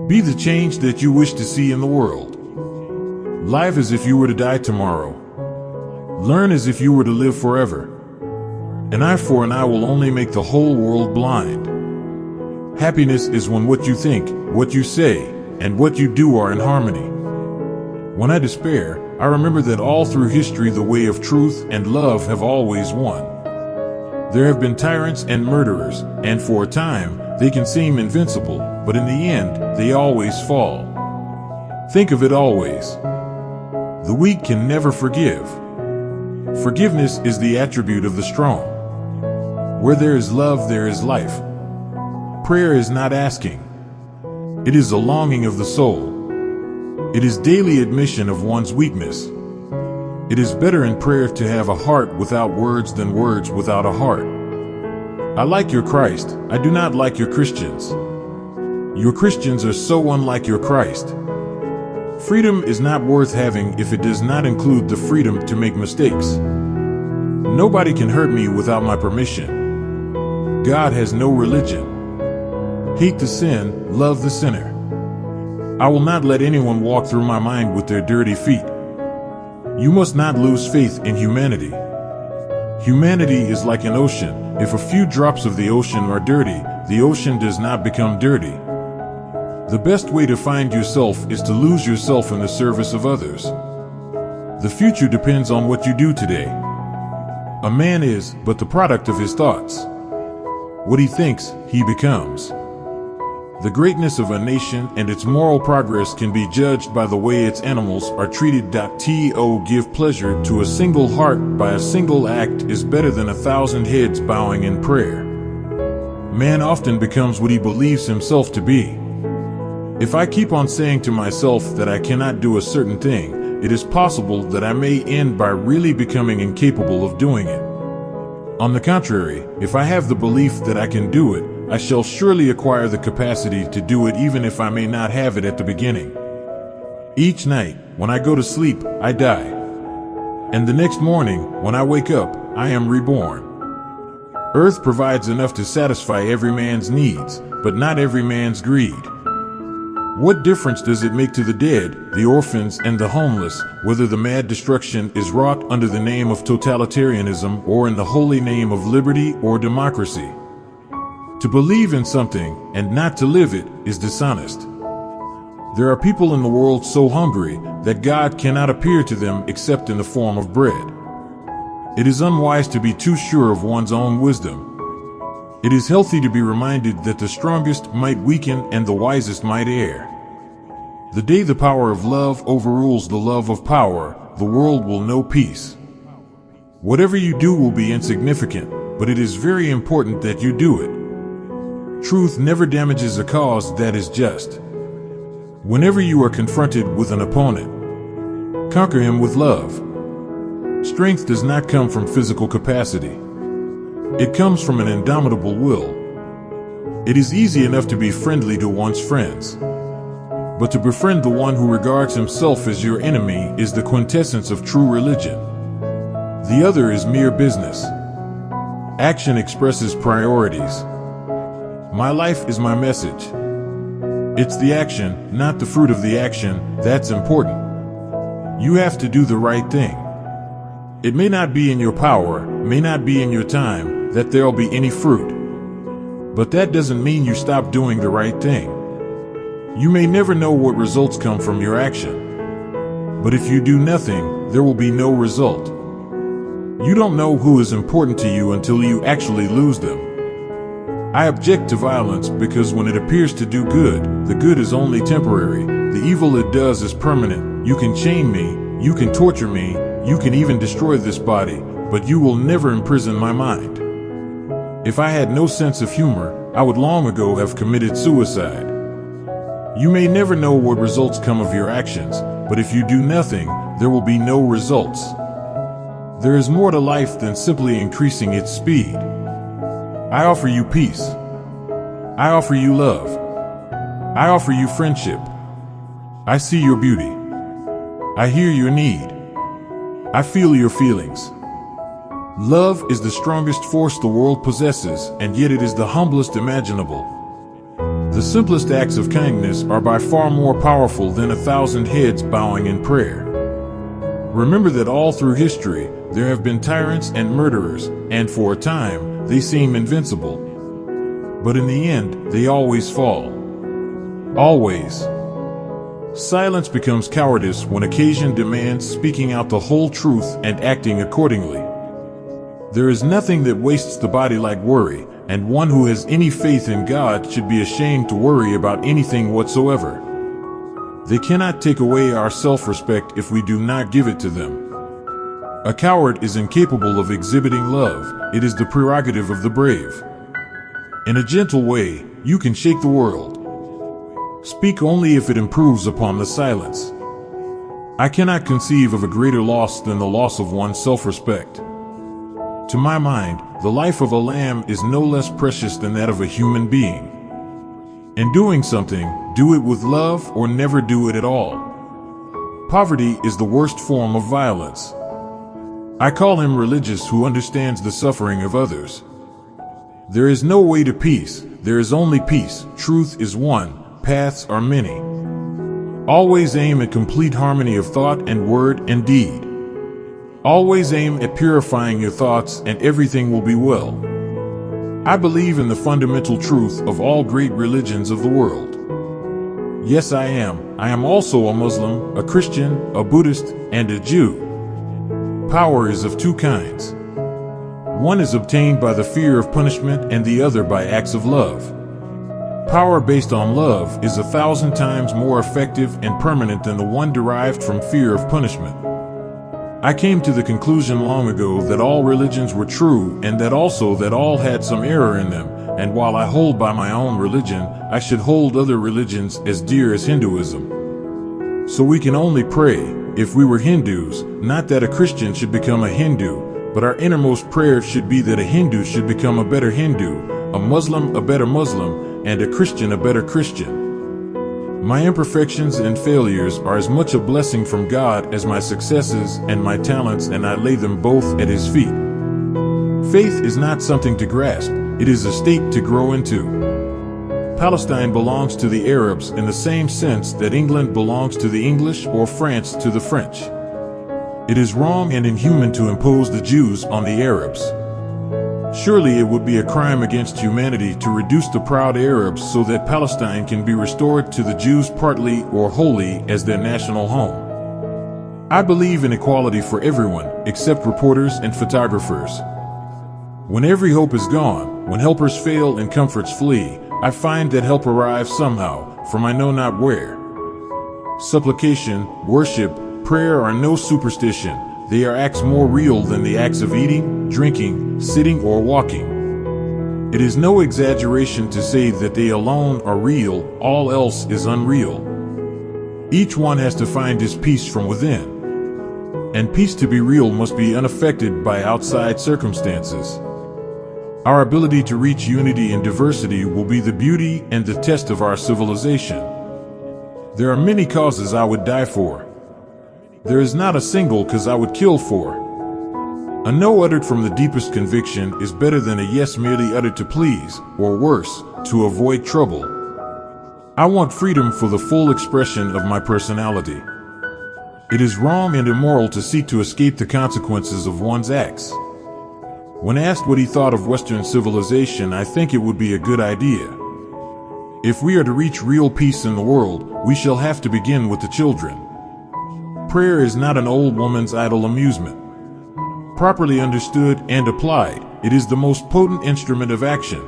Be the change that you wish to see in the world. Live as if you were to die tomorrow. Learn as if you were to live forever. An eye for an eye will only make the whole world blind. Happiness is when what you think, what you say, and what you do are in harmony. When I despair, I remember that all through history the way of truth and love have always won. There have been tyrants and murderers, and for a time, they can seem invincible, but in the end, they always fall. Think of it always. The weak can never forgive. Forgiveness is the attribute of the strong. Where there is love, there is life. Prayer is not asking. It is a longing of the soul. It is daily admission of one's weakness. It is better in prayer to have a heart without words than words without a heart. I like your Christ, I do not like your Christians. Your Christians are so unlike your Christ. Freedom is not worth having if it does not include the freedom to make mistakes. Nobody can hurt me without my permission. God has no religion. Hate the sin, love the sinner. I will not let anyone walk through my mind with their dirty feet. You must not lose faith in humanity. Humanity is like an ocean. If a few drops of the ocean are dirty, the ocean does not become dirty. The best way to find yourself is to lose yourself in the service of others. The future depends on what you do today. A man is but the product of his thoughts. What he thinks, he becomes. The greatness of a nation and its moral progress can be judged by the way its animals are treated. To give pleasure to a single heart by a single act is better than 1,000 heads bowing in prayer. Man often becomes what he believes himself to be. If I keep on saying to myself that I cannot do a certain thing, it is possible that I may end by really becoming incapable of doing it. On the contrary, if I have the belief that I can do it, I shall surely acquire the capacity to do it even if I may not have it at the beginning. Each night, when I go to sleep, I die. And the next morning, when I wake up, I am reborn. Earth provides enough to satisfy every man's needs, but not every man's greed. What difference does it make to the dead, the orphans, and the homeless, whether the mad destruction is wrought under the name of totalitarianism or in the holy name of liberty or democracy? To believe in something and not to live it is dishonest. There are people in the world so hungry that God cannot appear to them except in the form of bread. It is unwise to be too sure of one's own wisdom. It is healthy to be reminded that the strongest might weaken and the wisest might err. The day the power of love overrules the love of power, the world will know peace. Whatever you do will be insignificant, but it is very important that you do it. Truth never damages a cause that is just. Whenever you are confronted with an opponent, conquer him with love. Strength does not come from physical capacity. It comes from an indomitable will. It is easy enough to be friendly to one's friends. But to befriend the one who regards himself as your enemy is the quintessence of true religion. The other is mere business. Action expresses priorities. My life is my message. It's the action, not the fruit of the action, that's important. You have to do the right thing. It may not be in your power, may not be in your time, that there'll be any fruit. But that doesn't mean you stop doing the right thing. You may never know what results come from your action. But if you do nothing, there will be no result. You don't know who is important to you until you actually lose them. I object to violence because when it appears to do good, the good is only temporary. The evil it does is permanent. You can chain me, you can torture me, you can even destroy this body, but you will never imprison my mind. If I had no sense of humor, I would long ago have committed suicide. You may never know what results come of your actions, but if you do nothing, there will be no results. There is more to life than simply increasing its speed. I offer you peace. I offer you love. I offer you friendship. I see your beauty. I hear your need. I feel your feelings. Love is the strongest force the world possesses, and yet it is the humblest imaginable. The simplest acts of kindness are by far more powerful than 1,000 heads bowing in prayer. Remember that all through history, there have been tyrants and murderers, and for a time, they seem invincible. But in the end, they always fall. Always. Silence becomes cowardice when occasion demands speaking out the whole truth and acting accordingly. There is nothing that wastes the body like worry, and one who has any faith in God should be ashamed to worry about anything whatsoever. They cannot take away our self-respect if we do not give it to them. A coward is incapable of exhibiting love. It is the prerogative of the brave. In a gentle way, you can shake the world. Speak only if it improves upon the silence. I cannot conceive of a greater loss than the loss of one's self-respect. To my mind, the life of a lamb is no less precious than that of a human being. In doing something, do it with love or never do it at all. Poverty is the worst form of violence. I call him religious who understands the suffering of others. There is no way to peace, there is only peace. Truth is one, paths are many. Always aim at complete harmony of thought and word and deed. Always aim at purifying your thoughts and everything will be well. I believe in the fundamental truth of all great religions of the world. Yes, I am. I am also a Muslim, a Christian, a Buddhist, and a Jew. Power is of two kinds. One is obtained by the fear of punishment and the other by acts of love. Power based on love is 1,000 times more effective and permanent than the one derived from fear of punishment. I came to the conclusion long ago that all religions were true and that also that all had some error in them, and while I hold by my own religion, I should hold other religions as dear as Hinduism. So we can only pray, if we were Hindus, not that a Christian should become a Hindu, but our innermost prayer should be that a Hindu should become a better Hindu, a Muslim a better Muslim, and a Christian a better Christian. My imperfections and failures are as much a blessing from God as my successes and my talents, and I lay them both at His feet. Faith is not something to grasp, it is a state to grow into. Palestine belongs to the Arabs in the same sense that England belongs to the English or France to the French. It is wrong and inhuman to impose the Jews on the Arabs. Surely it would be a crime against humanity to reduce the proud Arabs so that Palestine can be restored to the Jews partly or wholly as their national home. I believe in equality for everyone, except reporters and photographers. When every hope is gone, when helpers fail and comforts flee, I find that help arrives somehow, from I know not where. Supplication, worship, prayer are no superstition. They are acts more real than the acts of eating, drinking, sitting, or walking. It is no exaggeration to say that they alone are real, all else is unreal. Each one has to find his peace from within. And peace to be real must be unaffected by outside circumstances. Our ability to reach unity in diversity will be the beauty and the test of our civilization. There are many causes I would die for. There is not a single cause I would kill for. A no uttered from the deepest conviction is better than a yes merely uttered to please, or worse, to avoid trouble. I want freedom for the full expression of my personality. It is wrong and immoral to seek to escape the consequences of one's acts. When asked what he thought of Western civilization, I think it would be a good idea. If we are to reach real peace in the world, we shall have to begin with the children. Prayer is not an old woman's idle amusement. Properly understood and applied, it is the most potent instrument of action.